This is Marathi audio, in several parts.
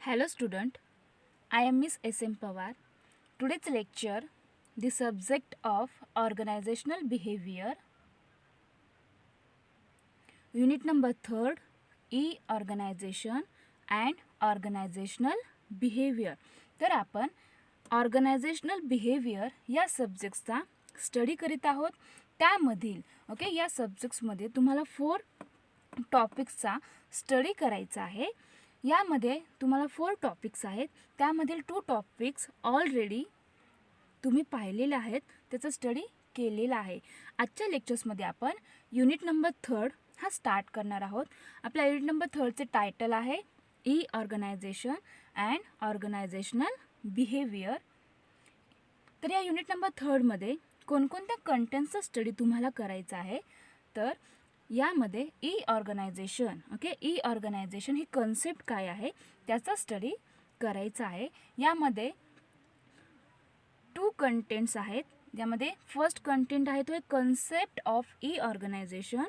Hello student, I am Miss S.M. Pawar. Today's lecture, the subject of organizational behavior, unit number 3rd, E-organization and organizational behavior. तर आपण ऑर्गनायझेशनल बिहेवियर या सब्जेक्ट्सचा स्टडी करीत आहोत. त्यामधील या सब्जेक्ट्समध्ये तुम्हाला 4 टॉपिक्सचा स्टडी करायचा आहे. यामध्ये तुम्हाला 4 टॉपिक्स आहेत. त्यामधील 2 टॉपिक्स ऑलरेडी तुम्ही पाहिलेले आहेत, त्याचा स्टडी केलेला आहे. आजच्या लेक्चर्समध्ये आपण युनिट नंबर 3 हा स्टार्ट करणार आहोत. आपल्या युनिट नंबर 3चे टायटल आहे e organization and organizational behaviour. तर या युनिट नंबर 3मध्ये कोणकोणत्या कंटेंट्सचा स्टडी तुम्हाला करायचा आहे. तर यामध्ये ई ऑर्गनायझेशन ई ऑर्गनायझेशन ही कन्सेप्ट काय आहे त्याचा स्टडी करायचा आहे. यामध्ये 2 कंटेंट्स आहेत. यामध्ये फर्स्ट कंटेंट आहे तो आहे concept of e organization,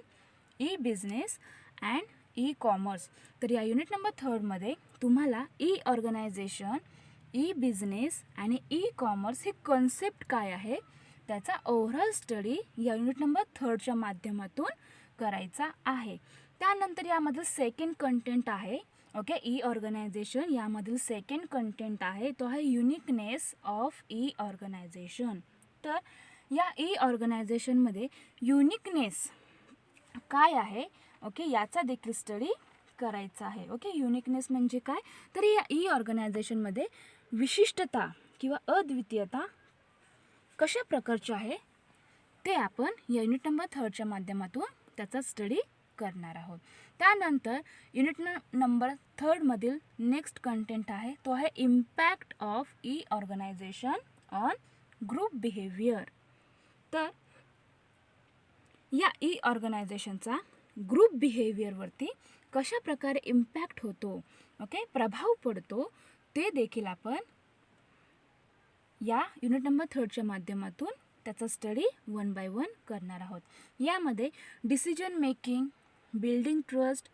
e business and e commerce. तर या युनिट नंबर 3मध्ये तुम्हाला ई ऑर्गनायझेशन, ई बिझनेस आणि ई कॉमर्स ही कन्सेप्ट काय आहे त्याचा ओव्हरऑल स्टडी या युनिट नंबर 3च्या माध्यमातून करायचा आहे. त्यानंतर यामधील सेकंड कंटेंट आहे ई ऑर्गनायझेशन. यामधील सेकंड कंटेंट आहे तो आहे युनिकनेस ऑफ ई ऑर्गनायझेशन. तर या ई ऑर्गनायझेशनमध्ये युनिकनेस काय आहे याचा देखील स्टडी करायचा आहे. युनिकनेस म्हणजे काय, तर या ई ऑर्गनायझेशनमध्ये विशिष्टता किंवा अद्वितीयता कशा प्रकारची आहे ते आपण या युनिट नंबर 3च्या माध्यमातून त्याचा स्टडी करणार आहोत. त्यानंतर युनिट नंबर 3मधील नेक्स्ट कंटेंट आहे तो आहे impact of e organization on group behaviour. तर या ई ऑर्गनायझेशनचा ग्रुप बिहेवियरवरती कशा प्रकारे इम्पॅक्ट होतो, प्रभाव पडतो, ते देखील आपण या युनिट नंबर 3च्या माध्यमातून त्याचा स्टडी 1 बाय 1 करणार आहोत. यामध्ये decision making, building trust,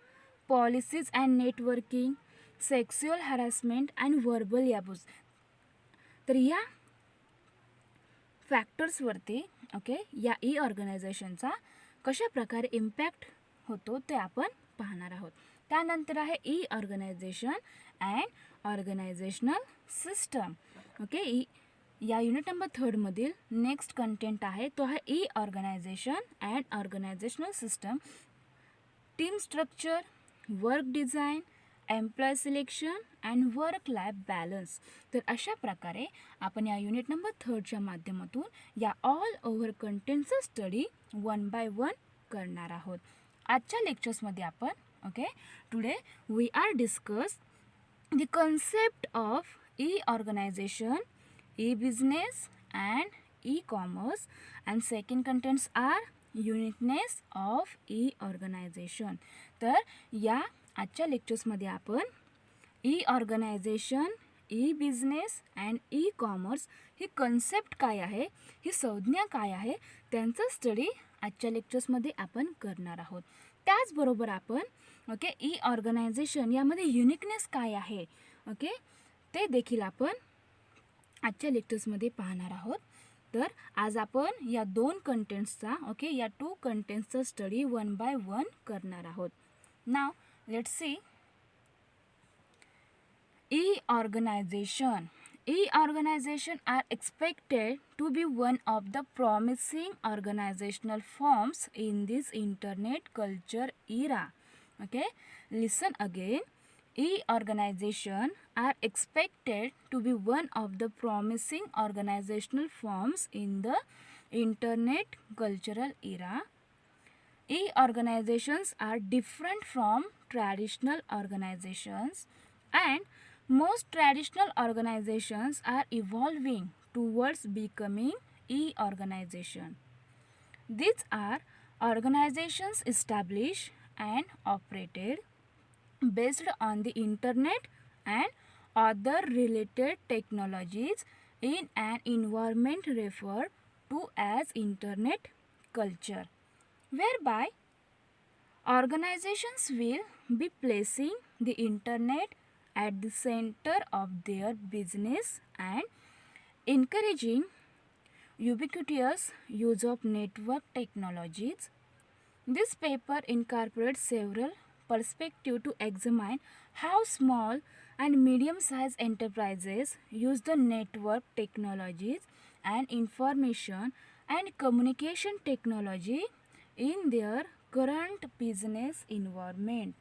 policies and networking, sexual harassment and verbal abuse. तर या फॅक्टर्सवरती या ई ऑर्गनायझेशनचा कशा प्रकारे इम्पॅक्ट होतो ते आपण पाहणार आहोत. त्यानंतर आहे e organization and organizational system. या युनिट नंबर 3मधील नेक्स्ट कंटेंट आहे तो आहे e organization and organizational system, team structure, work design, employee selection and work life balance. तर अशा प्रकारे आपण या युनिट नंबर 3च्या माध्यमातून या ऑल ओव्हर कंटेंटचा स्टडी 1 बाय 1 करणार आहोत. आजच्या लेक्चर्समध्ये आपण today we are discuss the concept of e organization, e-business and e-commerce, and second contents are uniqueness of e-organization. तर या आजच्या लेक्चर्समध्ये आपण e-organization, e-business and e-commerce he concept काय आहे, ही संज्ञा काय आहे, त्यांचा स्टडी आजच्या लेक्चर्समध्ये आपण करणार आहोत. त्याचबरोबर आपण ई-ऑर्गनायझेशन यामध्ये युनिकनेस काय आहे ते देखील आपण आजच्या लेक्चर्समध्ये पाहणार आहोत. तर आज आपण या 2 कंटेंट्सचा या 2 कंटेंट्सचा स्टडी 1 बाय 1 करणार आहोत. Now let's see e organization. E organization are expected to be one of the promising organizational forms in this internet culture era. Listen again. E-organization are expected to be one of the promising organizational forms in the internet cultural era. E-organizations are different from traditional organizations, and most traditional organizations are evolving towards becoming e-organization. These are organizations established and operated based on the internet and other related technologies in an environment referred to as internet culture, whereby organizations will be placing the internet at the center of their business and encouraging ubiquitous use of network technologies. This paper incorporates several perspectives to examine how small and medium-sized enterprises use the network technologies and information and communication technology in their current business environment.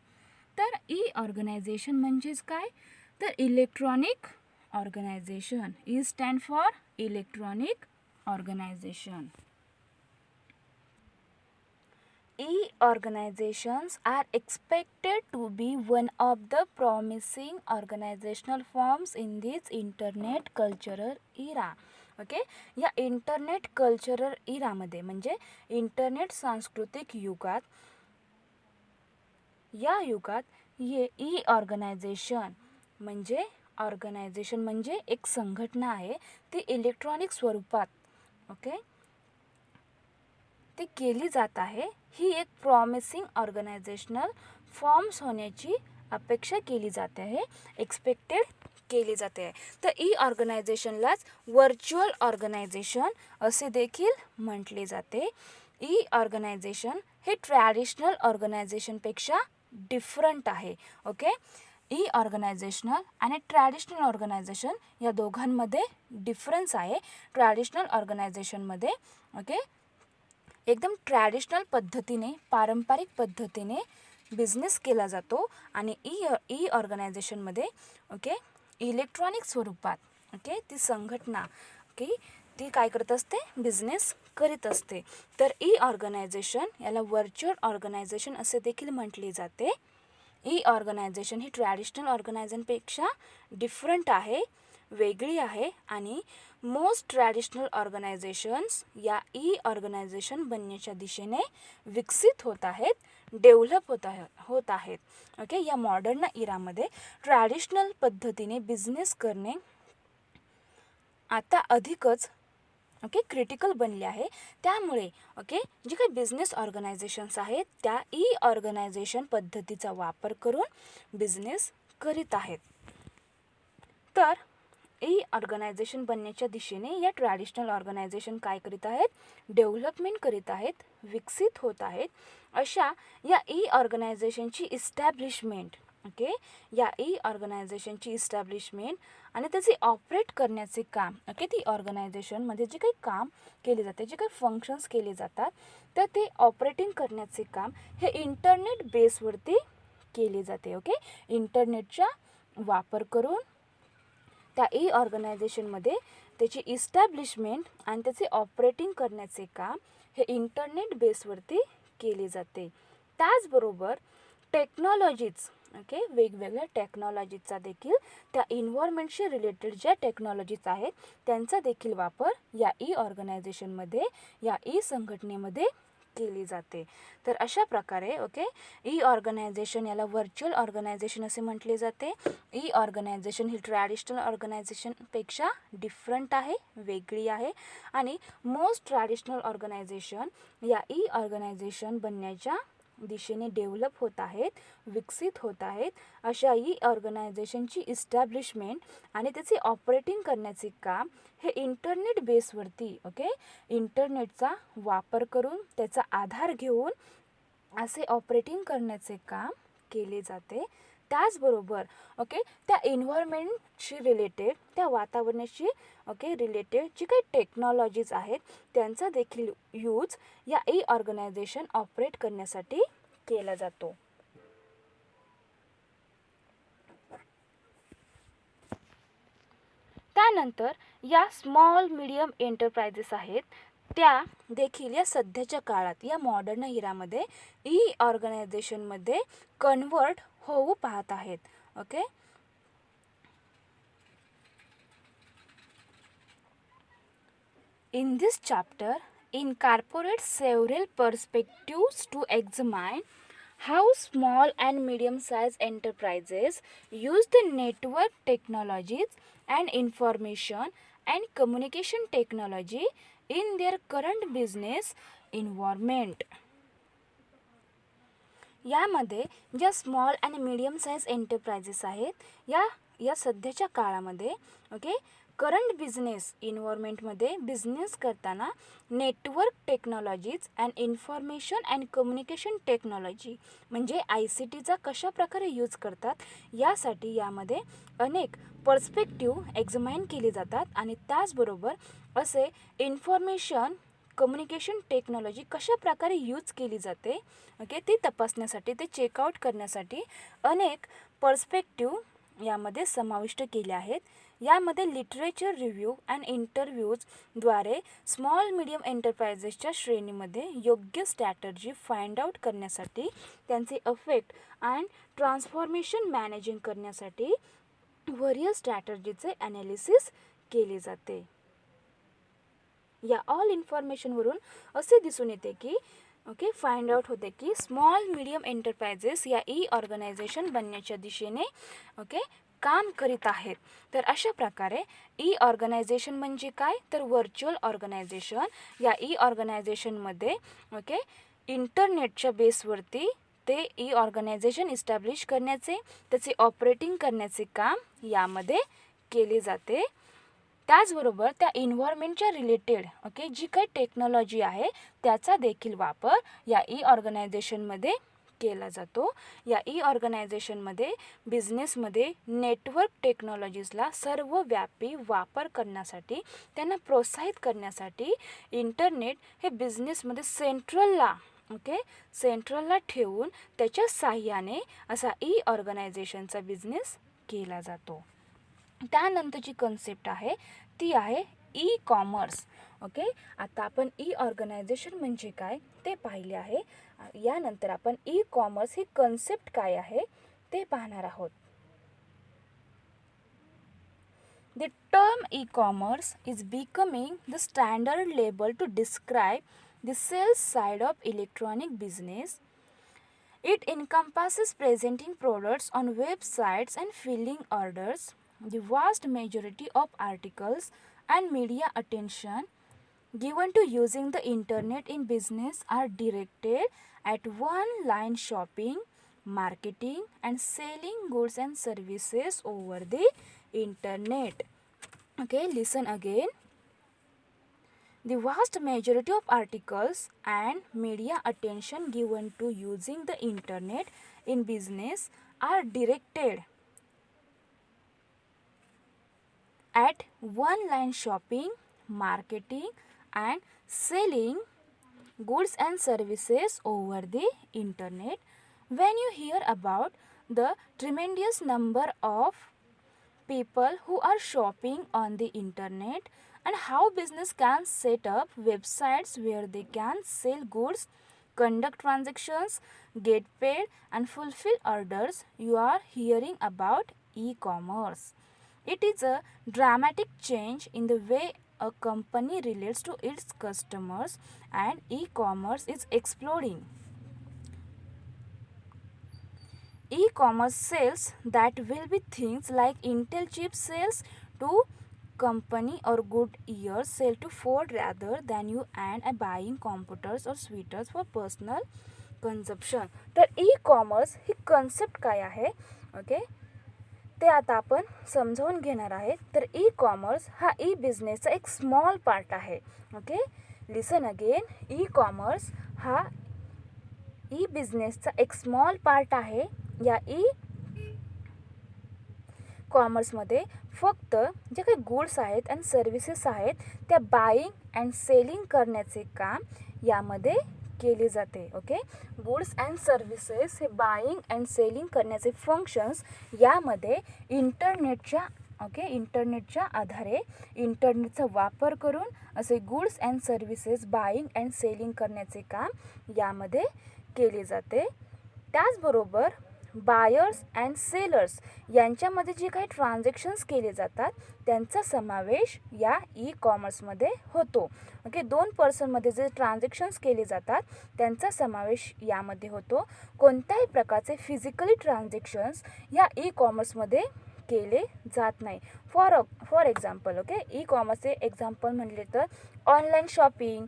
तर ई ऑर्गनायझेशन म्हणजेच काय, तर electronic organization. E stand for electronic organization. E-organizations are expected to be one of the promising organizational forms in this internet cultural era. Okay, या इंटरनेट कल्चरल इरामध्ये म्हणजे इंटरनेट सांस्कृतिक युगात, या युगात ये ई ऑर्गनायझेशन म्हणजे एक संघटना आहे, ती इलेक्ट्रॉनिक स्वरूपात ओके ती केली जात आहे. ही एक प्रॉमिसिंग ऑर्गनायझेशनल फॉर्म्स होण्याची अपेक्षा केली जाते आहे, एक्सपेक्टेड केली जाते आहे. तर ई ऑर्गनायझेशनलाच व्हर्च्युअल ऑर्गनायझेशन असे देखील म्हटले जाते. ई ऑर्गनायझेशन हे ट्रॅडिशनल ऑर्गनायझेशनपेक्षा डिफरंट आहे. ओके, ई ऑर्गनायझेशनल आणि ट्रॅडिशनल ऑर्गनायझेशन या दोघांमध्ये डिफरन्स आहे. ट्रॅडिशनल ऑर्गनायझेशनमध्ये ओके एकदम ट्रॅडिशनल पद्धतीने, पारंपरिक पद्धतीने बिझनेस केला जातो आणि ई ऑर्गनायझेशनमध्ये ओके इलेक्ट्रॉनिक स्वरूपात ओके ती संघटना ओके ती काय करत असते, बिझनेस करीत असते. तर ई ऑर्गनायझेशन याला व्हर्च्युअल ऑर्गनायझेशन असे देखील म्हटले जाते. ई ऑर्गनायझेशन ही ट्रॅडिशनल ऑर्गनायझेशनपेक्षा डिफरंट आहे, वेगळी आहे आणि मोस्ट ट्रॅडिशनल ऑर्गनायझेशन्स या ई ऑर्गनायझेशन बनण्याच्या दिशेने विकसित होत आहेत, डेव्हलप होत आहेत. ओके, या मॉडर्न इरामध्ये ट्रॅडिशनल पद्धतीने बिझनेस करणे आता अधिकच ओके क्रिटिकल बनले आहे. त्यामुळे ओके जे काही बिझनेस ऑर्गनायझेशन्स आहेत त्या ई ऑर्गनायझेशन पद्धतीचा वापर करून बिझनेस करीत आहेत. तर ई ऑर्गनायझेशन बनण्याच्या दिशेने या ट्रॅडिशनल ऑर्गनायझेशन काय करीत आहेत, डेव्हलपमेंट करीत आहेत, विकसित होत आहेत. अशा या ई ऑर्गनायझेशनची इस्टॅब्लिशमेंट ओके या ई ऑर्गनायझेशनची इस्टॅब्लिशमेंट आणि त्याचे ऑपरेट करण्याचे काम ओके ती ऑर्गनायझेशनमध्ये जे काही काम केले जाते, जे काही फंक्शन्स केले जातात, तर ते ऑपरेटिंग करण्याचे काम हे इंटरनेट बेसवरती केले जाते. ओके, इंटरनेटचा वापर करून त्या ई ऑर्गनायझेशनमध्ये त्याची इस्टॅब्लिशमेंट आणि त्याचे ऑपरेटिंग करण्याचे काम हे इंटरनेट बेसवरती केले जाते. त्याचबरोबर टेक्नॉलॉजीज ओके वेगवेगळ्या टेक्नॉलॉजीचा देखील त्या इन्व्हायरमेंटशी रिलेटेड ज्या टेक्नॉलॉजीज आहेत त्यांचा देखील वापर या ई ऑर्गनायझेशनमध्ये, या ई संघटनेमध्ये केली जाते. तर अशा प्रकारे ओके ई ऑर्गनायझेशन याला व्हर्च्युअल ऑर्गनायझेशन असे म्हटले जाते. ई ऑर्गनायझेशन ही ट्रॅडिशनल ऑर्गनायझेशनपेक्षा डिफरंट आहे, वेगळी आहे आणि मोस्ट ट्रॅडिशनल ऑर्गनायझेशन या ई ऑर्गनायझेशन बनण्याच्या दिशेने डेव्हलप होत आहेत, विकसित होत आहेत. अशा ई ऑर्गनायझेशनची इस्टॅब्लिशमेंट आणि त्याचे ऑपरेटिंग करण्याचे काम हे इंटरनेट बेसवरती ओके इंटरनेटचा वापर करून त्याचा आधार घेऊन असे ऑपरेटिंग करण्याचे काम केले जाते. त्याचबरोबर ओके त्या एन्व्हायरमेंटशी रिलेटेड, त्या वातावरणाशी ओके रिलेटेड जी काही टेक्नॉलॉजीज आहेत त्यांचा देखील यूज या ई ऑर्गनायझेशन ऑपरेट करण्यासाठी केला जातो. त्यानंतर या स्मॉल मीडियम एंटरप्राइजेस आहेत त्या देखील या सध्याच्या काळात या मॉडर्न इरामध्ये ई ऑर्गनायझेशनमध्ये कन्वर्ट होऊ पाहत आहेत. Okay, in this chapter incorporates several perspectives to examine how small and medium-sized enterprises use the network technologies and information and communication technology in their current business environment. यामध्ये ज्या स्मॉल आणि मीडियम साईज एंटरप्राइजेस आहेत या सध्याच्या काळामध्ये करंट बिझनेस इन्व्हायरमेंटमध्ये बिझनेस करताना network technologies and information and communication technology म्हणजे ICTचा कशा प्रकारे यूज करतात यासाठी यामध्ये अनेक पर्स्पेक्टिव्ह एक्झामाइन केले जातात आणि त्याचबरोबर असे इन्फॉर्मेशन कम्युनिकेशन टेक्नॉलॉजी कशा प्रकारे यूज केली जाते ती तपासण्यासाठी ते चेकआउट करण्यासाठी अनेक पर्स्पेक्टिव्ह यामध्ये समाविष्ट केले आहेत. यामध्ये लिटरेचर रिव्ह्यू अँड इंटरव्ह्यूजद्वारे स्मॉल मीडियम एंटरप्राइजेसच्या श्रेणीमध्ये योग्य स्ट्रॅटर्जी फाइंड आउट करण्यासाठी त्यांचे इफेक्ट अँड ट्रान्सफॉर्मेशन मॅनेजिंग करण्यासाठी व्हेरियस स्ट्रॅटर्जीचे ॲनालिसिस केले जाते. या ऑल इन्फॉर्मेशनवरून असे दिसून येते की फाइंड आउट होते की स्मॉल मीडियम एंटरप्राइजेस या ऑर्गनायझेशन बनण्याच्या दिशेने काम करीत आहेत. तर अशा प्रकारे ऑर्गनायझेशन म्हणजे काय तर व्हर्च्युअल ऑर्गनायझेशन. या ऑर्गनायझेशनमध्ये इंटरनेटच्या बेसवरती ते ऑर्गनायझेशन इस्टॅब्लिश करण्याचे त्याचे ऑपरेटिंग करण्याचे काम यामध्ये केले जाते. त्याचबरोबर त्या इन्व्हायरमेंटच्या रिलेटेड जी काही टेक्नॉलॉजी आहे त्याचा देखील वापर या ऑर्गनायझेशनमध्ये केला जातो. या ऑर्गनायझेशनमध्ये बिझनेसमध्ये नेटवर्क टेक्नॉलॉजीजला सर्वव्यापी वापर करण्यासाठी त्यांना प्रोत्साहित करण्यासाठी इंटरनेट हे बिझनेसमध्ये सेंट्रलला ठेवून त्याच्या साहाय्याने असा ऑर्गनायझेशनचा बिझनेस केला जातो. त्यानंतरची कन्सेप्ट आहे ती आहे कॉमर्स. आता आपण ऑर्गनायझेशन म्हणजे काय ते पाहिले आहे. यानंतर आपण कॉमर्स ही कन्सेप्ट काय आहे ते पाहणार आहोत. The term e-commerce is becoming the standard label to describe the sales side of electronic business. It encompasses presenting products on websites and filling orders. The vast majority of articles and media attention given to using the internet in business are directed at online shopping, marketing, and selling goods and services over the internet. Listen again. The vast majority of articles and media attention given to using the internet in business are directed at online shopping, marketing, and selling goods and services over the internet. When you hear about the tremendous number of people who are shopping on the internet and how business can set up websites where they can sell goods, conduct transactions, get paid, and fulfill orders, you are hearing about e-commerce. It is a dramatic change in the way a company relates to its customers, and e-commerce is exploding. E-commerce sales that will be things like Intel chip sales to company or good years sell to Ford rather than you and buying computers or sweaters for personal consumption. तर ई-कॉमर्स ही कन्सेप्ट काय आहे ते आता आपण समजावून घेणार आहे. तर ई-कॉमर्स हा बिझनेसचा एक स्मॉल पार्ट आहे. लिसन अगेन. ई-कॉमर्स हा बिझनेसचा एक स्मॉल पार्ट आहे. या कॉमर्समध्ये फक्त जे काही गुड्स आहेत आणि सर्व्हिसेस आहेत त्या बाईंग अँड सेलिंग करण्याचे काम यामध्ये केले जाते. गुड्स अँड सर्व्हिसेस हे बाईंग अँड सेलिंग करण्याचे फंक्शन्स यामध्ये इंटरनेटच्या आधारे इंटरनेटचा वापर करून असे goods and services buying and selling करण्याचे काम यामध्ये केले जाते. त्याचबरोबर बायर्स अँड सेलर्स यांच्यामध्ये जे काही ट्रान्झॅक्शन्स केले जातात त्यांचा समावेश या ई-कॉमर्समध्ये होतो. दोन पर्सनमध्ये जे ट्रान्झॅक्शन्स केले जातात त्यांचा समावेश यामध्ये होतो. कोणत्याही प्रकारचे फिजिकली ट्रान्झॅक्शन्स या ई-कॉमर्समध्ये केले जात नाही. फॉर एक्झाम्पल ई-कॉमर्सचे एक्झाम्पल म्हणले तर online shopping,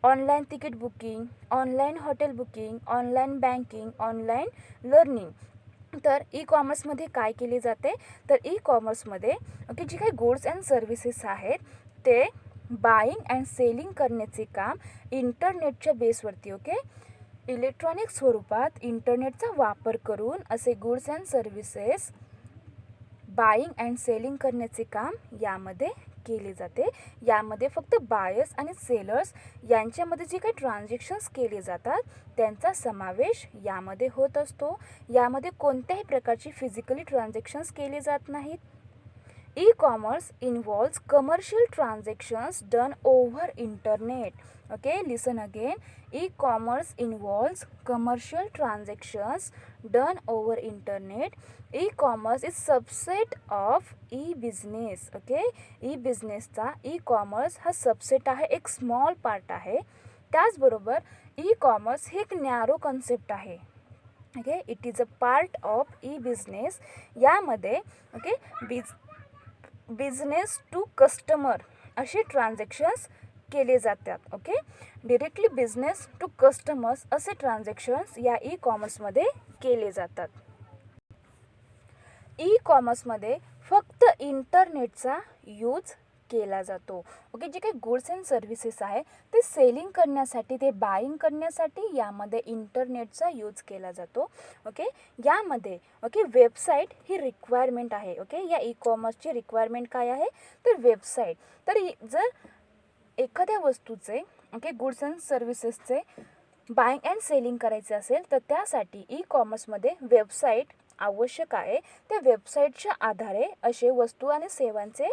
online ticket booking, online hotel booking, online banking, online learning. तर ई कॉमर्समध्ये काय केले जाते, तर ई कॉमर्समध्ये ओके जे काही गुड्स अँड सर्व्हिसेस आहेत ते बाईंग अँड सेलिंग करण्याचे काम इंटरनेटच्या बेसवरती ओके इलेक्ट्रॉनिक स्वरूपात इंटरनेटचा वापर करून असे goods and services buying and selling करण्याचे काम यामध्ये केले जाते. यामध्ये फक्त बायर्स आणि सेलर्स यांच्यामध्ये जे काही ट्रान्झॅक्शन्स केले जातात त्यांचा समावेश यामध्ये होत असतो. यामध्ये कोणत्याही प्रकारची फिजिकली ट्रान्झॅक्शन्स केले जात नाहीत. E-commerce involves commercial transactions done over internet. Okay, listen again. E-commerce involves commercial transactions done over internet. E-commerce is subset of e-business. Okay, e-businessचा e-commerce हा सबसेट आहे, एक स्मॉल पार्ट आहे. त्याचबरोबर ई-कॉमर्स ही एक नॅरो कन्सेप्ट आहे. Okay, it is a part of e business. यामध्ये ओके बिझनेस टू कस्टमर असे ट्रान्झॅक्शन्स केले जातात. Okay, directly business to customers असे ट्रान्झॅक्शन्स या ई कॉमर्समध्ये केले जातात. ई कॉमर्समध्ये फक्त इंटरनेटचा यूज केला जातो. ओके, जे काही गुड्स अँड सर्व्हिसेस आहे ते सेलिंग करण्यासाठी, ते बाईंग करण्यासाठी यामध्ये इंटरनेटचा यूज केला जातो. ओके, यामध्ये ओके वेबसाईट ही रिक्वायरमेंट आहे. ओके, या ई कॉमर्सची रिक्वायरमेंट काय आहे, तर वेबसाईट. तर जर एखाद्या वस्तूचे ओके गुड्स अँड सर्व्हिसेसचे बाईंग अँड सेलिंग करायचे असेल तर त्यासाठी ई कॉमर्समध्ये वेबसाईट आवश्यक आहे. त्या वेबसाईटच्या आधारे असे वस्तू आणि सेवांचे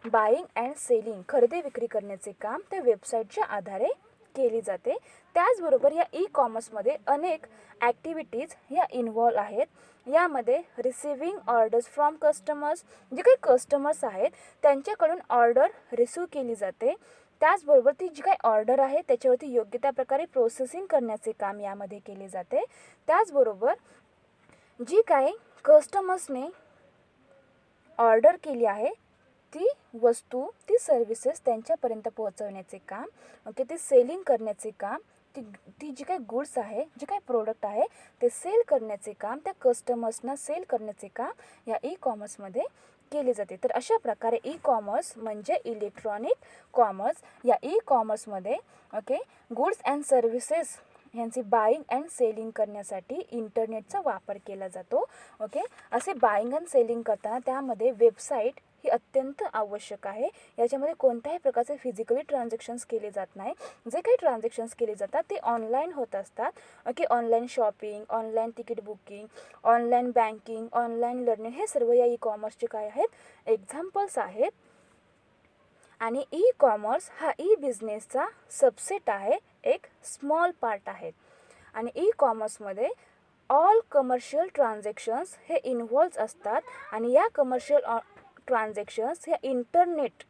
बाईंग अँड सेलिंग खरेदी विक्री करण्याचे काम त्या वेबसाईटच्या आधारे केली जाते. त्याचबरोबर या ई कॉमर्समध्ये अनेक ॲक्टिव्हिटीज ह्या इन्व्हॉल्व आहेत. यामध्ये रिसिव्हिंग ऑर्डर्स फ्रॉम कस्टमर्स, जे काही कस्टमर्स आहेत त्यांच्याकडून ऑर्डर रिसीव केली जाते. त्याचबरोबर ती जी काही ऑर्डर आहे त्याच्यावरती योग्य त्या प्रकारे प्रोसेसिंग करण्याचे काम यामध्ये केले जाते. त्याचबरोबर जी काही कस्टमर्सने ऑर्डर केली आहे ती वस्तू, ती सर्व्हिसेस त्यांच्यापर्यंत पोहोचवण्याचे काम, ओके ते सेलिंग करण्याचे काम, ती जी काही गुड्स आहे, जे काही प्रोडक्ट आहे ते सेल करण्याचे काम, त्या कस्टमर्सना सेल करण्याचे काम या ई कॉमर्समध्ये केले जाते. तर अशा प्रकारे ई कॉमर्स म्हणजे इलेक्ट्रॉनिक कॉमर्स. या ई कॉमर्समध्ये ओके गुड्स अँड सर्व्हिसेस यांची बाईंग अँड सेलिंग करण्यासाठी इंटरनेटचा वापर केला जातो. ओके, असे बाईंग अँड सेलिंग करताना त्यामध्ये वेबसाईट ही अत्यंत आवश्यक आहे. याच्यामध्ये कोणत्याही प्रकारचे फिजिकली ट्रान्झॅक्शन्स केले जात नाही. जे काही ट्रान्झॅक्शन्स केले जातात ते ऑनलाईन होत असतात. Okay, online shopping, online ticket booking, online banking, online learning हे सर्व या ई कॉमर्सचे काय आहेत, एक्झाम्पल्स आहेत. आणि ई कॉमर्स हा ई बिझनेसचा सबसेट आहे, एक स्मॉल पार्ट आहे. आणि ई कॉमर्समध्ये ऑल कमर्शियल ट्रान्झॅक्शन्स हे इन्व्हॉल्व असतात. आणि या कमर्शियल ट्रान्झॅक्शन्स ह्या इंटरनेट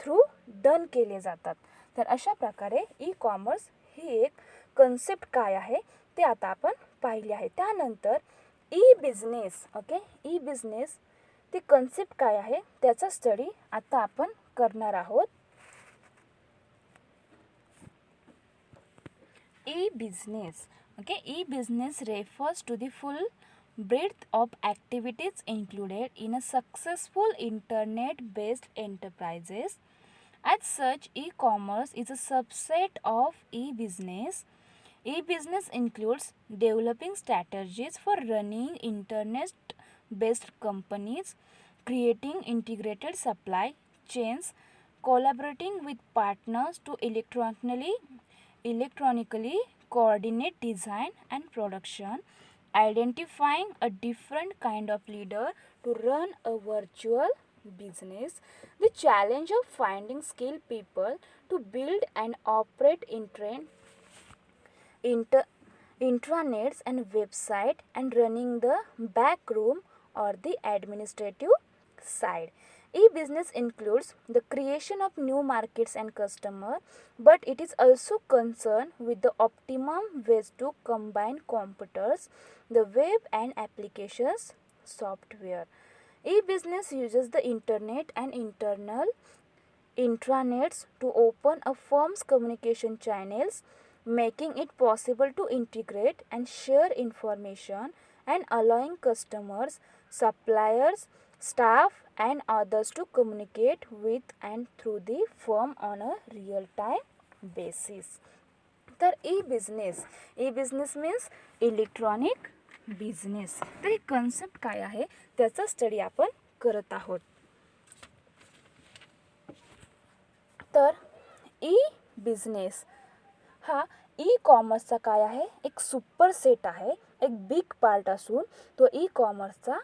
थ्रू डन केले जातात. तर अशा प्रकारे ई कॉमर्स ही एक कन्सेप्ट काय आहे ते आता आपण पाहिले आहे. त्यानंतर E business, okay e business ती कन्सेप्ट काय आहे त्याचा स्टडी आता आपण करणार आहोत. E-business. Okay, e-business refers to the full breadth of activities included in a successful internet-based enterprises. As such, e-commerce is a subset of e-business. E-business includes developing strategies for running internet-based companies, creating integrated supply chains, collaborating with partners to electronically coordinate design and production, identifying a different kind of leader to run a virtual business, the challenge of finding skilled people to build and operate intranets and website, and running the back room or the administrative side. E-business includes the creation of new markets and customer, but it is also concerned with the optimum ways to combine computers, the web and applications software. E-business uses the internet and internal intranets to open a firm's communication channels, making it possible to integrate and share information and allowing customers, suppliers, staff and others to communicate with and through the firm on a real time basis. तर e business means electronic business. तर ही कन्सेप्ट काय आहे त्याचा स्टडी आपण करत आहोत. तर ई बिझनेस हा ई कॉमर्सचा काय आहे, एक सुपर सेट आहे, एक बिग पार्ट असून तो ई कॉमर्सचा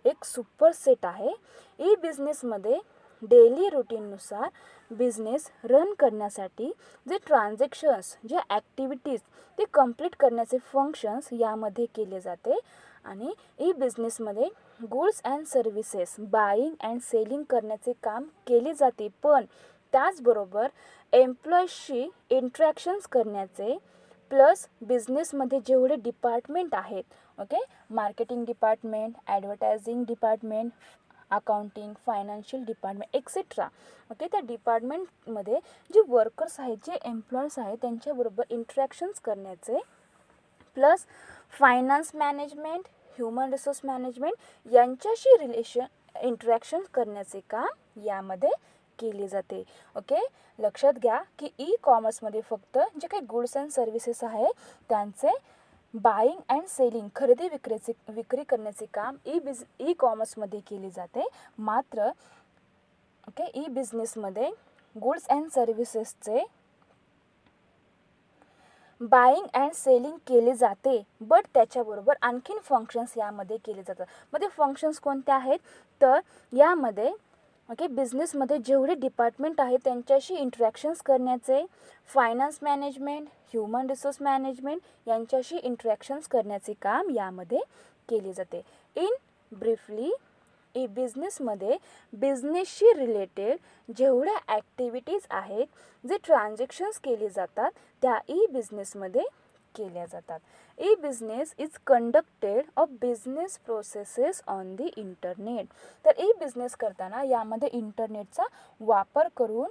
एक सुपर सेट आहे. ई बिझनेसमध्ये डेली रुटीननुसार बिझनेस रन करण्यासाठी जे ट्रान्झॅक्शन्स, जे ॲक्टिव्हिटीज ते कंप्लीट करण्याचे फंक्शन्स यामध्ये केले जाते. आणि ई बिझनेसमध्ये goods and services buying and selling करण्याचे काम केले जाते. पण त्याचबरोबर एम्प्लॉईजशी इंट्रॅक्शन्स करण्याचे प्लस बिझनेसमध्ये जेवढे डिपार्टमेंट आहेत marketing department, advertising department, accounting, financial department etcetera त्या डिपार्टमेंटमध्ये जे वर्कर्स आहेत, जे एम्प्लॉईज आहेत त्यांच्याबरोबर इंट्रॅक्शन्स करण्याचे plus finance management, human resource management यांच्याशी इंट्रॅक्शन करण्याचे काम यामध्ये केले जाते. लक्षात घ्या की ई कॉमर्समध्ये फक्त जे काही गुड्स अँड सर्व्हिसेस आहे त्यांचे बाईंग अँड सेलिंग विक्री करण्याचे काम ई कॉमर्समध्ये केले जाते. मात्र ई बिझनेसमध्ये गुड्स अँड सर्व्हिसेसचे बाईंग अँड सेलिंग केले जाते. बट त्याच्याबरोबर आणखीन फंक्शन्स यामध्ये केले जातात. मध्ये फंक्शन्स कोणते आहेत तर यामध्ये बिझनेसमध्ये जेवढे डिपार्टमेंट आहेत त्यांच्याशी इंट्रॅक्शन्स करण्याचे, finance management, human resource management यांच्याशी इंट्रॅक्शन्स करण्याचे काम यामध्ये केले जाते. इन ब्रीफली ई बिझनेसमध्ये बिझनेसशी रिलेटेड जेवढ्या ॲक्टिव्हिटीज आहेत, जे ट्रान्झॅक्शन्स केले जातात त्या ई बिझनेसमध्ये केल्या जातात. E business is conducted of business processes on the internet. तर ई बिझनेस करताना यामध्ये इंटरनेटचा वापर करून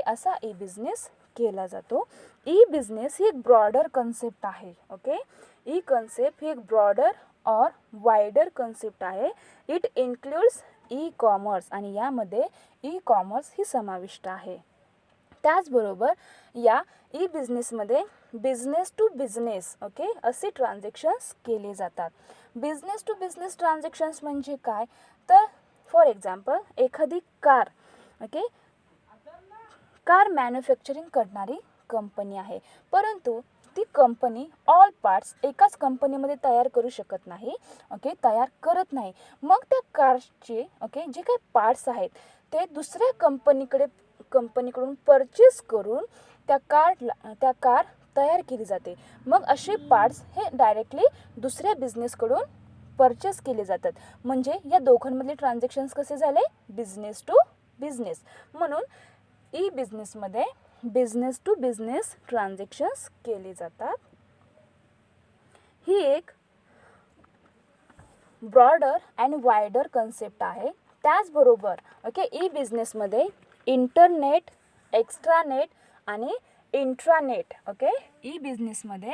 असा ई बिझनेस केला जातो. ई बिझनेस ही एक ब्रॉडर कन्सेप्ट आहे. ई कन्सेप्ट ही एक ब्रॉडर और वाइडर कन्सेप्ट आहे. इट इन्क्लूड्स ई कॉमर्स आणि यामध्ये ई कॉमर्स ही समाविष्ट आहे. त्याचबरोबर या ई बिझनेसमध्ये बिझनेस टू बिझनेस असे ट्रान्झॅक्शन्स केले जातात. बिझनेस टू बिझनेस ट्रान्झॅक्शन्स म्हणजे काय तर फॉर एक्झाम्पल एखादी कार मॅन्युफॅक्चरिंग करणारी कंपनी आहे, परंतु ती कंपनी ऑल पार्ट्स एकाच कंपनीमध्ये तयार करू शकत नाही, तयार करत नाही. मग त्या कारचे जे काही पार्ट्स आहेत ते दुसऱ्या कंपनीकडून परचेस करून त्या कार तयार केली जाते. मग असे पार्ट्स हे डायरेक्टली दुसऱ्या बिझनेसकडून परचेस केले जातात. म्हणजे या दोघांमधले ट्रान्झॅक्शन्स कसे झाले, बिझनेस टू बिझनेस. म्हणून ई बिझनेसमध्ये बिझनेस टू बिझनेस ट्रान्झॅक्शन्स केले जातात. ही एक ब्रॉडर अँड वायडर कन्सेप्ट आहे. त्याचबरोबर ई बिझनेसमध्ये इंटरनेट, एक्स्ट्रानेट आणि इंट्रानेट ई बिझनेसमध्ये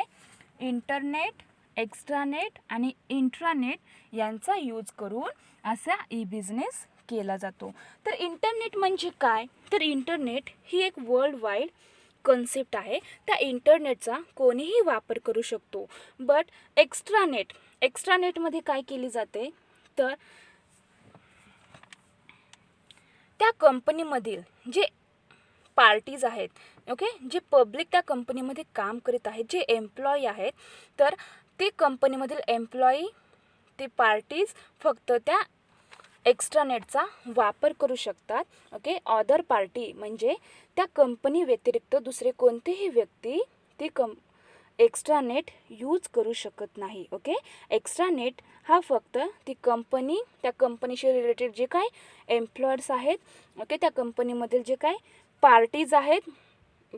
इंटरनेट, एक्स्ट्रानेट आणि इंट्रानेट यांचा यूज करून असा ई बिझनेस केला जातो. तर इंटरनेट म्हणजे काय तर इंटरनेट ही एक वर्ल्ड वाईड कन्सेप्ट आहे. त्या इंटरनेटचा कोणीही वापर करू शकतो. बट एक्स्ट्रानेटमध्ये काय केली जाते तर त्या कंपनीमधील जे पार्टीज आहेत जे पब्लिक त्या कंपनीमध्ये काम करीत आहेत, जे एम्प्लॉई आहेत, तर ते कंपनीमधील एम्प्लॉई, ते पार्टीज फक्त त्या एक्स्ट्रानेटचा वापर करू शकतात. अदर पार्टी म्हणजे त्या कंपनी व्यतिरिक्त दुसरे कोणतेही व्यक्ती ती एक्स्ट्रानेट यूज करू शकत नाही. एक्स्ट्रानेट हा फक्त ती कंपनी, त्या कंपनीशी रिलेटेड जे काय एम्प्लॉयर्स आहेत, त्या कंपनीमधील जे काय पार्टीज आहेत,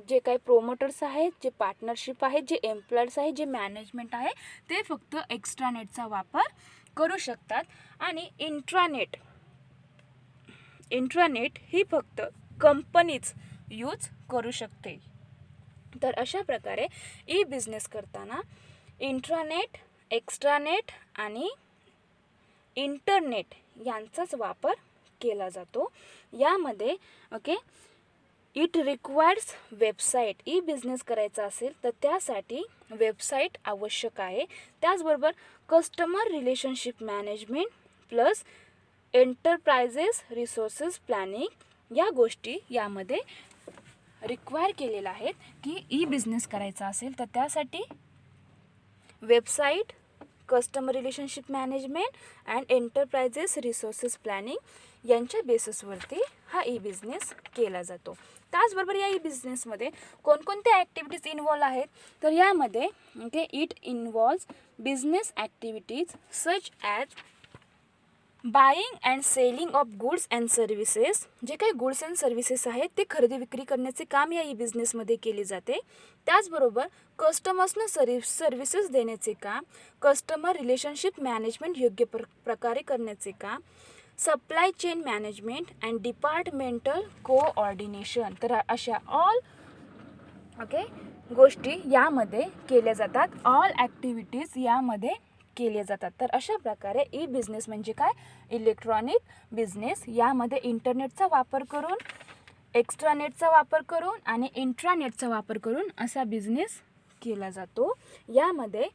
जे काही प्रोमोटर्स आहेत, जे पार्टनरशिप आहेत, जे एम्प्लॉयर्स आहेत, जे मॅनेजमेंट आहे, ते फक्त एक्स्ट्रानेटचा वापर करू शकतात. आणि इंट्रानेट ही फक्त कंपनीच यूज करू शकते. तर अशा प्रकारे ई बिझनेस करताना इंट्रानेट, एक्स्ट्रानेट आणि इंटरनेट यांचाच वापर केला जातो. यामध्ये okay it requires website. E business करायचा असेल तर त्यासाठी वेबसाईट आवश्यक आहे. त्याचबरोबर customer relationship management plus enterprises resources planning या गोष्टी यामध्ये रिक्वायर केलेल्या आहेत की ई बिझनेस करायचा असेल तर त्यासाठी website, customer relationship management and enterprises resources planning यांच्या बेसिसवरती हा ई बिझनेस केला जातो. त्याचबरोबर या ई बिझनेसमध्ये कोणकोणत्या ॲक्टिव्हिटीज इन्वॉल्व आहेत तर यामध्ये okay it involves business activities such as buying and selling of goods and services. जे काही गुड्स अँड सर्व्हिसेस आहेत ते खरेदी विक्री करण्याचे काम या ई बिझनेसमध्ये केले जाते. त्याचबरोबर कस्टमर्सना सर्व्हिसेस देण्याचे काम, कस्टमर रिलेशनशिप मॅनेजमेंट योग्य प्रकारे करण्याचे काम, supply chain management and departmental coordination. तर अशा ऑल ओके गोष्टी यामध्ये केल्या जातात. ऑल ॲक्टिव्हिटीज यामध्ये केले जातात. तर अशा प्रकारे ई बिझनेस म्हणजे काय, इलेक्ट्रॉनिक बिझनेस. यामध्ये इंटरनेटचा वापर करून, एक्स्ट्रानेटचा वापर करून आणि इंट्रानेटचा वापर करून असा बिझनेस केला जातो. यामध्ये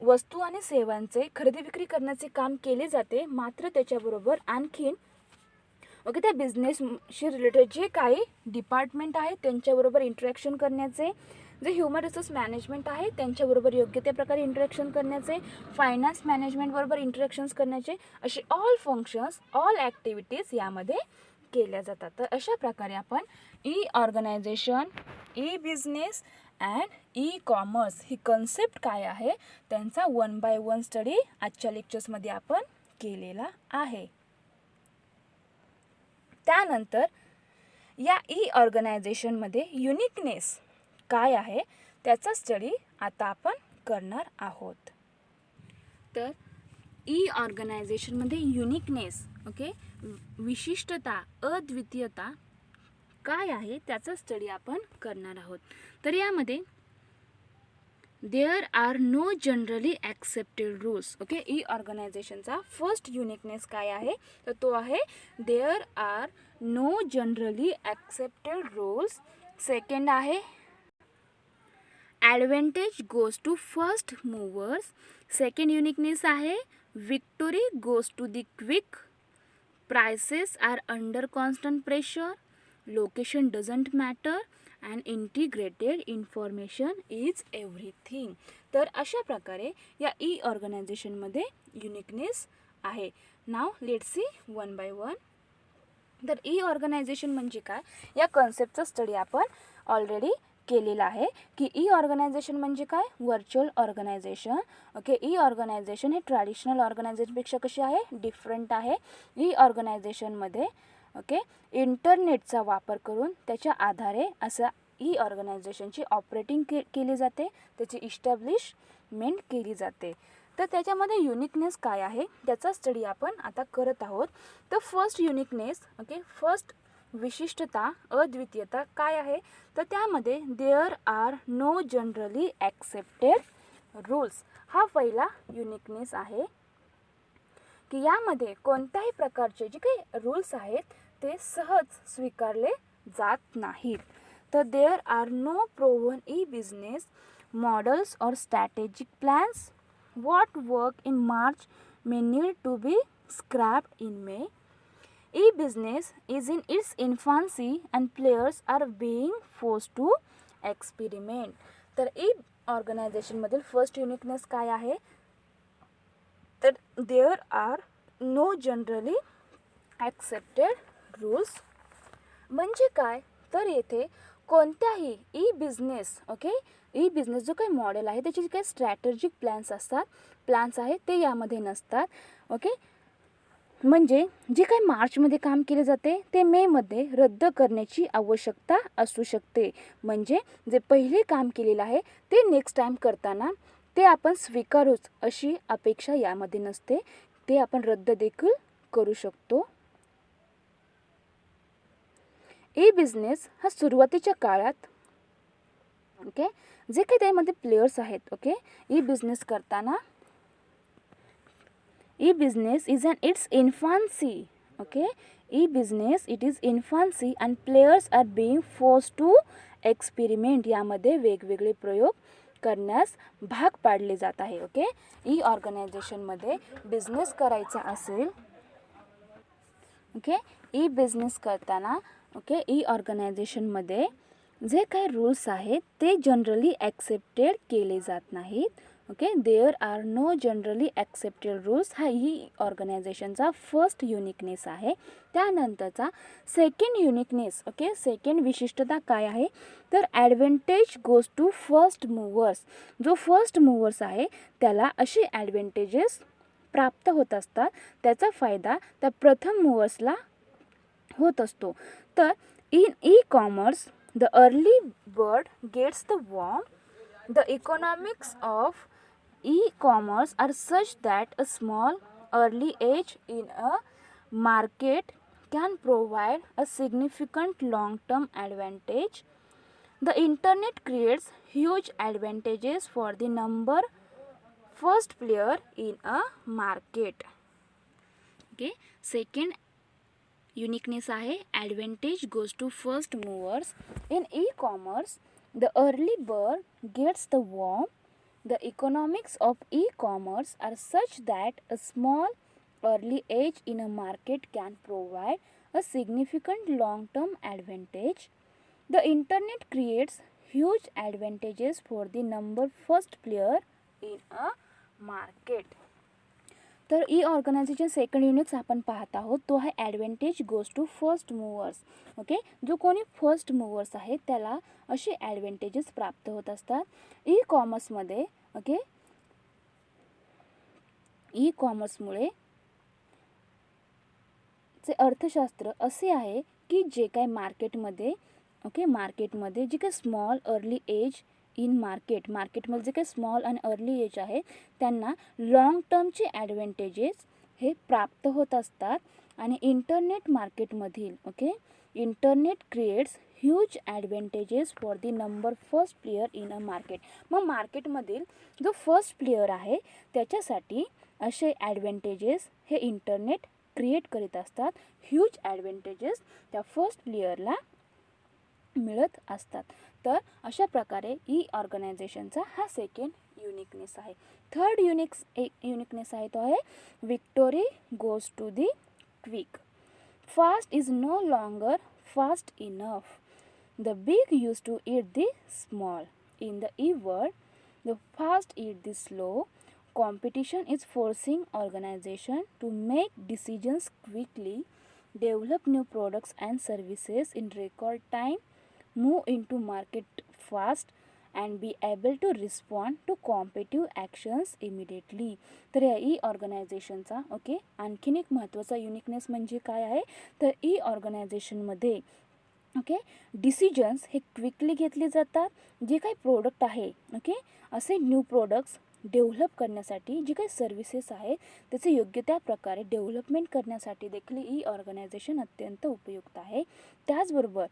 वस्तू आणि सेवांचे खरेदी विक्री करण्याचे काम केले जाते. मात्र त्याच्याबरोबर आणखीन ओके त्या बिझनेसशी रिलेटेड जे काही डिपार्टमेंट आहेत त्यांच्याबरोबर इंटरॅक्शन करण्याचे, जे ह्युमन रिसोर्स मॅनेजमेंट आहे त्यांच्याबरोबर योग्य त्या प्रकारे इंटरॅक्शन करण्याचे, फायनान्स मॅनेजमेंटबरोबर इंटरॅक्शन्स करण्याचे, असे ऑल फंक्शन्स, ऑल ॲक्टिव्हिटीज यामध्ये केल्या जातात. तर अशा प्रकारे आपण e organization, e business and e commerce ही कन्सेप्ट काय आहे त्यांचा 1 by 1 स्टडी आजच्या लेक्चर्समध्ये आपण केलेला आहे. त्यानंतर या ई ऑर्गनायझेशनमध्ये युनिकनेस काय आहे त्याचा स्टडी आता आपण करणार आहोत. तर ई ऑर्गनायझेशनमध्ये युनिकनेस ओके विशिष्टता, अद्वितीयता काय आहे त्याचा स्टडी आपण करणार आहोत. तर यामध्ये there are no generally accepted rules. Okay ई ऑर्गनायझेशनचा फर्स्ट युनिकनेस काय आहे तर तो आहे there are no generally accepted rules. Second आहे advantage goes to first movers. Second uniqueness आहे victory goes to the quick. Prices are under constant pressure. Location doesn't matter and integrated information is everything. तर अशा प्रकारे या ई ऑर्गनायझेशनमध्ये युनिकनेस आहे. Now let's see 1 by 1. तर ई ऑर्गनायझेशन म्हणजे काय या कन्सेप्टचा स्टडी आपण ऑलरेडी केलेला आहे की ई ऑर्गनायझेशन म्हणजे काय, virtual organization. Okay e organization हे ट्रॅडिशनल ऑर्गनायझेशनपेक्षा कशी आहे, डिफरंट आहे. ई ऑर्गनायझेशनमध्ये ओके इंटरनेटचा वापर करून त्याच्या आधारे असा ई ऑर्गनायझेशनची ऑपरेटिंग केली जाते, त्याची इस्टॅब्लिशमेंट केली जाते. तर त्याच्यामध्ये युनिकनेस काय आहे त्याचा स्टडी आपण आता करत आहोत. तर फर्स्ट युनिकनेस ओके फर्स्ट विशिष्टता, अद्वितीयता काय आहे तर त्यामध्ये there are no generally accepted rules हा पहिला युनिकनेस आहे की यामध्ये कोणत्याही प्रकारचे जे काही रूल्स आहेत ते सहज स्वीकारले जात नाहीत. तर there are no proven e business models or strategic plans. What work in March may need to be scrapped in May. E-business is in its infancy and players are being forced to experiment. तर ई ऑर्गनायझेशनमधील फर्स्ट युनिकनेस काय आहे तर there are no generally accepted rules. म्हणजे काय तर येथे कोणत्याही e business okay e business जो काही मॉडेल आहे त्याचे जे काही स्ट्रॅटेजिक प्लॅन्स आहेत ते यामध्ये नसतात. ओके म्हणजे जे काही मार्चमध्ये काम केले जाते ते मेमध्ये रद्द करण्याची आवश्यकता असू शकते. म्हणजे जे पहिले काम केलेलं आहे ते नेक्स्ट टाईम करताना ते आपण स्वीकारूच अशी अपेक्षा यामध्ये नसते, ते आपण रद्द देखील करू शकतो. ई बिझनेस हा सुरुवातीच्या काळात ओके जे काही त्यामध्ये प्लेयर्स आहेत ओके ई बिझनेस करताना e-business is in its infancy. Okay, e-business it is infancy and players are being forced to experiment. यामध्ये वेगवेगळे प्रयोग करण्यास भाग पाडले जात आहे. ओके, ई ऑर्गनायझेशनमध्ये बिझनेस करायचा असेल ओके ई बिझनेस करताना ओके ई ऑर्गनायझेशनमध्ये जे काही रूल्स आहेत ते जनरली ॲक्सेप्टेड केले जात नाहीत. Okay there are no generally accepted rules हा ही ऑर्गनायझेशनचा फर्स्ट युनिकनेस आहे. त्यानंतरचा सेकंड युनिकनेस ओके सेकंड विशिष्टता काय आहे तर advantage goes to first movers. जो फर्स्ट मूवर्स आहे त्याला अशी ॲडव्हान्टेजेस प्राप्त होत असतात, त्याचा फायदा त्या प्रथम मूवर्सला होत असतो. तर in e commerce the early bird gets the worm. The economics of e-commerce are such that a small early age in a market can provide a significant long-term advantage. The internet creates huge advantages for the number first player in a market. Okay, second uniqueness आहे advantage goes to first movers. In e-commerce the early bird gets the worm. The economics of e-commerce are such that a small early age in a market can provide a significant long-term advantage. The internet creates huge advantages for the number first player in a market. तर ई ऑर्गनायझेशन सेकंड युनिट्स आपण पाहत आहोत तो आहे advantage goes to first movers. Okay जो कोणी फर्स्ट मूवर्स आहे त्याला असे ॲडव्हान्टेजेस प्राप्त होत असतात. ई कॉमर्समध्ये ओके ई कॉमर्समुळे चे अर्थशास्त्र असे आहे की जे काही मार्केटमध्ये जे काही स्मॉल अर्ली एज इन मार्केटमध्ये जे काही स्मॉल आणि अर्ली एज आहे त्यांना लाँग टर्मचे ॲडव्हान्टेजेस हे प्राप्त होत असतात. आणि इंटरनेट मार्केटमधील internet creates huge advantages for the number first player in a market. मग मार्केटमधील जो फर्स्ट प्लेयर आहे त्याच्यासाठी असे ॲडव्हान्टेजेस हे इंटरनेट क्रिएट करीत असतात. ह्यूज ॲडव्हान्टेजेस त्या फर्स्ट प्लेयरला मिळत असतात. तर अशा प्रकारे ई ऑर्गनायझेशनचा हा सेकंड युनिकनेस आहे. थर्ड युनिकनेस आहे तो आहे victory goes to the quick. Fast is no longer fast enough. The big use to eat the small. In the e world the fast eat the slow. Competition is forcing organizations to make decisions quickly, develop new products and services in record time, move into market fast and be able to respond to competitive actions immediately. तर या ई ऑर्गनायझेशनचा आणखीन एक महत्त्वाचा युनिकनेस म्हणजे काय आहे तर ई ऑर्गनायझेशनमध्ये डिसिजन्स हे क्विकली घेतले जातात. जे काही प्रोडक्ट आहे असे न्यू प्रोडक्ट्स डेव्हलप करण्यासाठी जी काही सर्व्हिसेस आहेत त्याचे योग्य त्या प्रकारे डेव्हलपमेंट करण्यासाठी देखील ई ऑर्गनायझेशन अत्यंत उपयुक्त आहे. त्याचबरोबर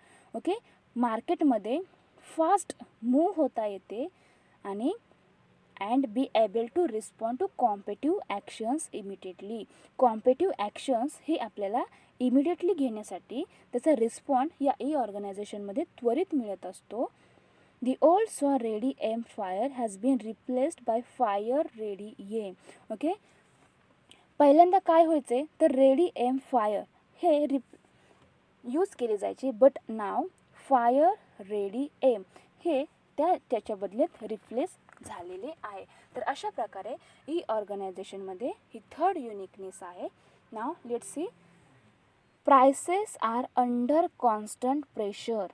मार्केटमध्ये फास्ट मूव्ह होता येते आणि and be able to respond to competitive actions immediately. Competitive actions हे आपल्याला इमिडिएटली घेण्यासाठी त्याचा रिस्पॉन्ड या ई ऑर्गनायझेशनमध्ये त्वरित मिळत असतो. The old saw ready aim fire has been replaced by fire ready aim. पहिल्यांदा काय व्हायचे तर रेडी एम फायर हे यूज केले जायचे but now fire ready aim हे त्याच्या बदल्यात रिप्लेस झालेले आहे. तर अशा प्रकारे ई ऑर्गनायझेशनमध्ये ही थर्ड युनिकनेस आहे. Now let's see prices are under constant pressure.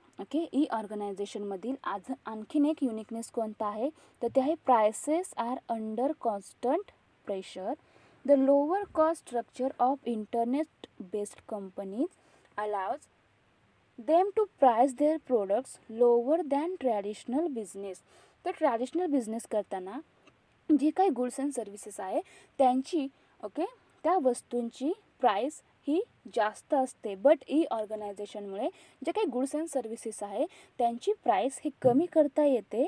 E ऑर्गनायझेशनमधील आणखीन एक युनिकनेस कोणता आहे तर ते आहे prices are under constant pressure. The lower cost structure of internet based companies allows them to price their products lower than traditional business. तर ट्रॅडिशनल बिझनेस करताना जे काही गुड्स अँड सर्व्हिसेस आहे त्यांची त्या वस्तूंची प्राईस ही जास्त असते, बट ई ऑर्गनायझेशनमुळे जे काही गुड्स अँड सर्व्हिसेस आहे त्यांची प्राईस ही कमी करता येते.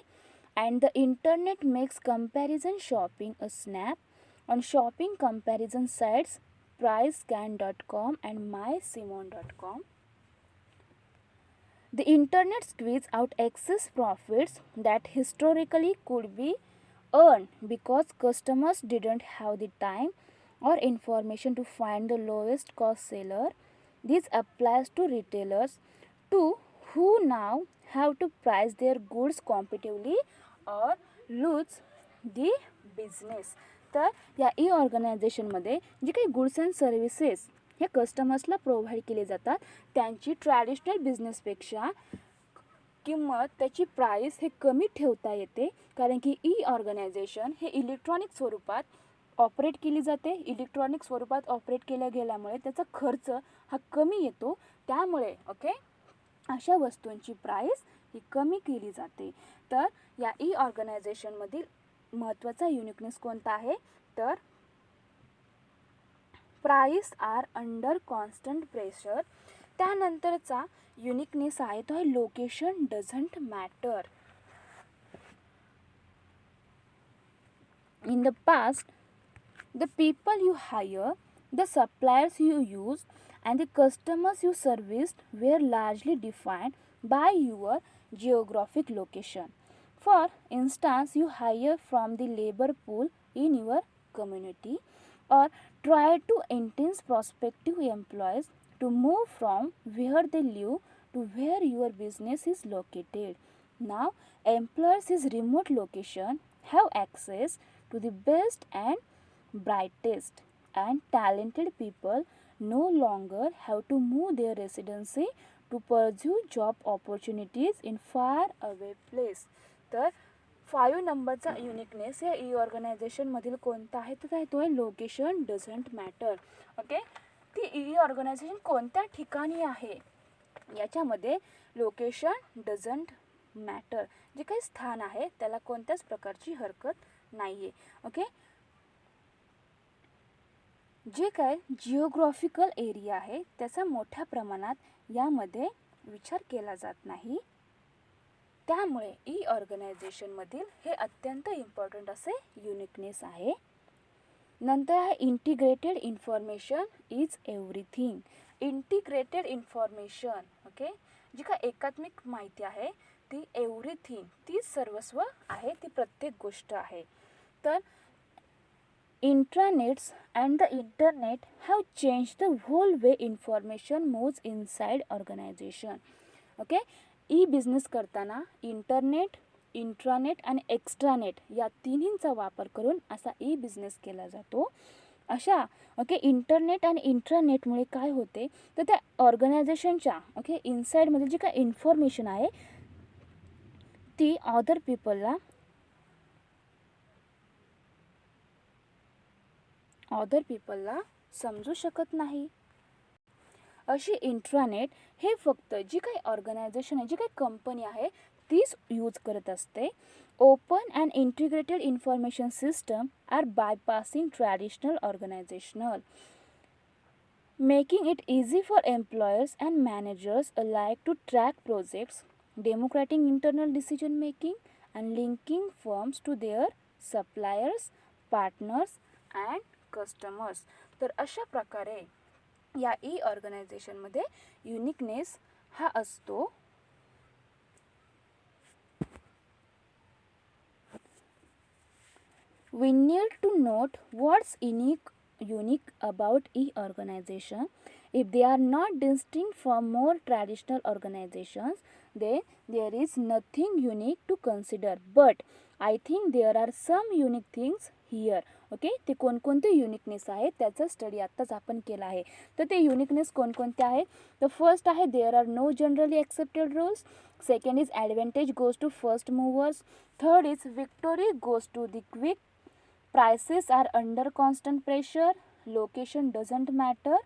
And the internet makes comparison shopping a snap on shopping comparison sites pricescan.com and mysimon.com. The internet squeezes out excess profits that historically could be earned because customers didn't have the time or information to find the lowest cost seller. This applies to retailers too, who now have to price their goods competitively or lose the business. तर या ई ऑर्गनायझेशनमध्ये जे काही गुड्स अँड सर्व्हिसेस हे कस्टमर्सला प्रोव्हाइड केले जातात त्यांची ट्रॅडिशनल बिझनेसपेक्षा किंमत त्याची प्राईस हे कमी ठेवता येते, कारण की ई ऑर्गनायझेशन हे इलेक्ट्रॉनिक स्वरूपात ऑपरेट केली जाते. इलेक्ट्रॉनिक स्वरूपात ऑपरेट केल्या गेल्यामुळे त्याचा खर्च हा कमी येतो. त्यामुळे अशा वस्तूंची प्राईस ही कमी केली जाते. तर या ई ऑर्गनायझेशनमधील महत्त्वाचा युनिकनेस कोणता आहे तर price are under constant pressure. त्यानंतरचा युनिकनेस आहे तो आहे location doesn't matter. In the past the people you hire, the suppliers you use and the customers you serviced were largely defined by your geographic location. For instance, you hire from the labor pool in your community or try to entice prospective employees to move from where they live to where your business is located. Now, employers in remote location have access to the best and brightest and talented people no longer have to move their residency to pursue job opportunities in far away place. तर 5 नंबरचा युनिकनेस या ई ऑर्गनायझेशनमधील कोणता आहे तर तो आहे लोकेशन डझंट मॅटर. ओके, ती ई ऑर्गनायझेशन कोणत्या ठिकाणी आहे याच्यामध्ये लोकेशन डझंट मॅटर. जे काही स्थान आहे त्याला कोणत्याच प्रकारची हरकत नाही आहे. ओके, जे काय जिओग्राफिकल एरिया आहे त्याचा मोठ्या प्रमाणात यामध्ये विचार केला जात नाही. त्यामुळे ई ऑर्गनायझेशनमधील हे अत्यंत इम्पॉर्टंट असे युनिकनेस आहे. नंतर आहे integrated information is everything. Integrated information okay, जी काय एकात्मिक माहिती आहे ती एव्हरीथिंग, ती सर्वस्व आहे, ती प्रत्येक गोष्ट आहे. तर intranets and the internet have changed the whole way information moves inside organization. Okay, e business करताना इंटरनेट, इंट्रानेट आणि एक्स्ट्रानेट या तिन्हींचा वापर करून असा ई बिझनेस केला जातो. अशा इंटरनेट आणि इंट्रानेटमुळे काय होते तर त्या ऑर्गनायझेशनच्या इनसाईडमध्ये जी काय इन्फॉर्मेशन आहे ती अदर पीपलला समजू शकत नाही. अशी इंट्रानेट हे फक्त जी काही ऑर्गनायझेशन आहे, जी काही कंपनी आहे तीच यूज करत असते. Open and integrated information system are bypassing traditional organisational, making it easy for employers and managers alike to track projects, democratic internal decision making and linking firms to their suppliers, partners and customers. तर अशा प्रकारे या ई ऑर्गनायझेशनमध्ये युनिकनेस हा असतो. We need to note what's unique about e-organization. If they are not distinct from more traditional organizations, then there is nothing unique to consider. But I think there are some unique things here. Okay, ते कोणकोणते युनिकनेस आहेत त्याचा स्टडी आत्ताच आपण केला आहे. तर ते युनिकनेस कोणकोणते आहे तर फर्स्ट आहे there are no generally accepted rules. Second is advantage goes to first movers. Third is victory goes to the quick. Prices are under constant pressure. Location doesn't matter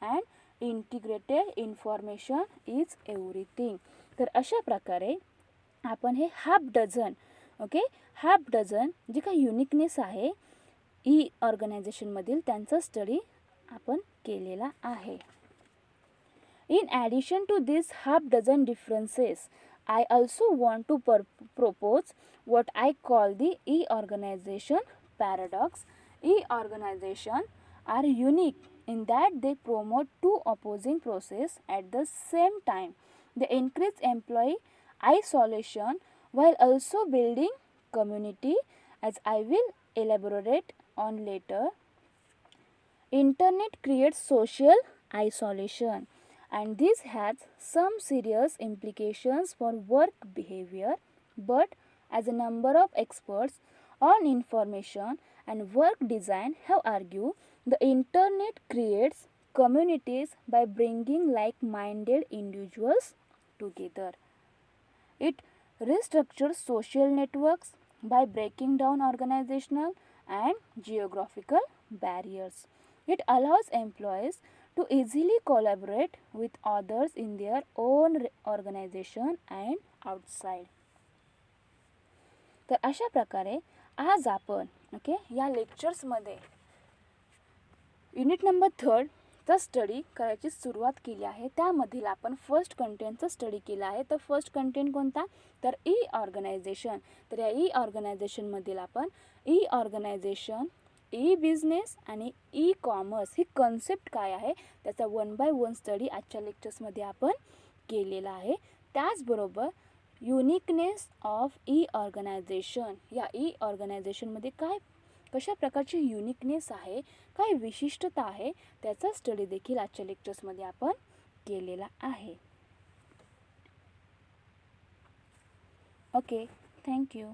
and integrated information is everything. तर अशा प्रकारे आपण हे हाफ डझन जे काही युनिकनेस आहे ई ऑर्गनायझेशनमधील त्यांचा स्टडी आपण केलेला आहे. In addition to these half dozen differences, I also want to propose what I call the E-organization paradox. E-organization are unique in that they promote two opposing processes at the same time. They increase employee isolation while also building community, as I will elaborate on later. Internet creates social isolation, and this has some serious implications for work behavior, but as a number of experts on information and work design have argued, the internet creates communities by bringing like-minded individuals together. It restructures social networks by breaking down organizational and geographical barriers. It allows employees to easily collaborate with others in their own organization and outside. तर अशा प्रकारे आज आपण या लेक्चर्समध्ये युनिट नंबर 3 चा स्टडी करायची सुरुवात केली आहे. त्यामधील आपण फर्स्ट कंटेंटचा स्टडी केला आहे. तर फर्स्ट कंटेंट कोणता, तर ई ऑर्गनायझेशन. तर या ई ऑर्गनायझेशनमधील आपण ई ऑर्गनायझेशन, ई बिझनेस आणि ई कॉमर्स ही कन्सेप्ट काय आहे त्याचा 1 by 1 स्टडी आजच्या लेक्चर्समध्ये आपण केलेला आहे. त्याचबरोबर युनिकनेस ऑफ ई ऑर्गनायझेशन, या ई ऑर्गनायझेशनमध्ये कशा प्रकारची युनिकनेस आहे, काय विशिष्टता आहे त्याचा स्टडी देखील आजच्या लेक्चर्समध्ये आपण केलेला आहे. Okay, thank you.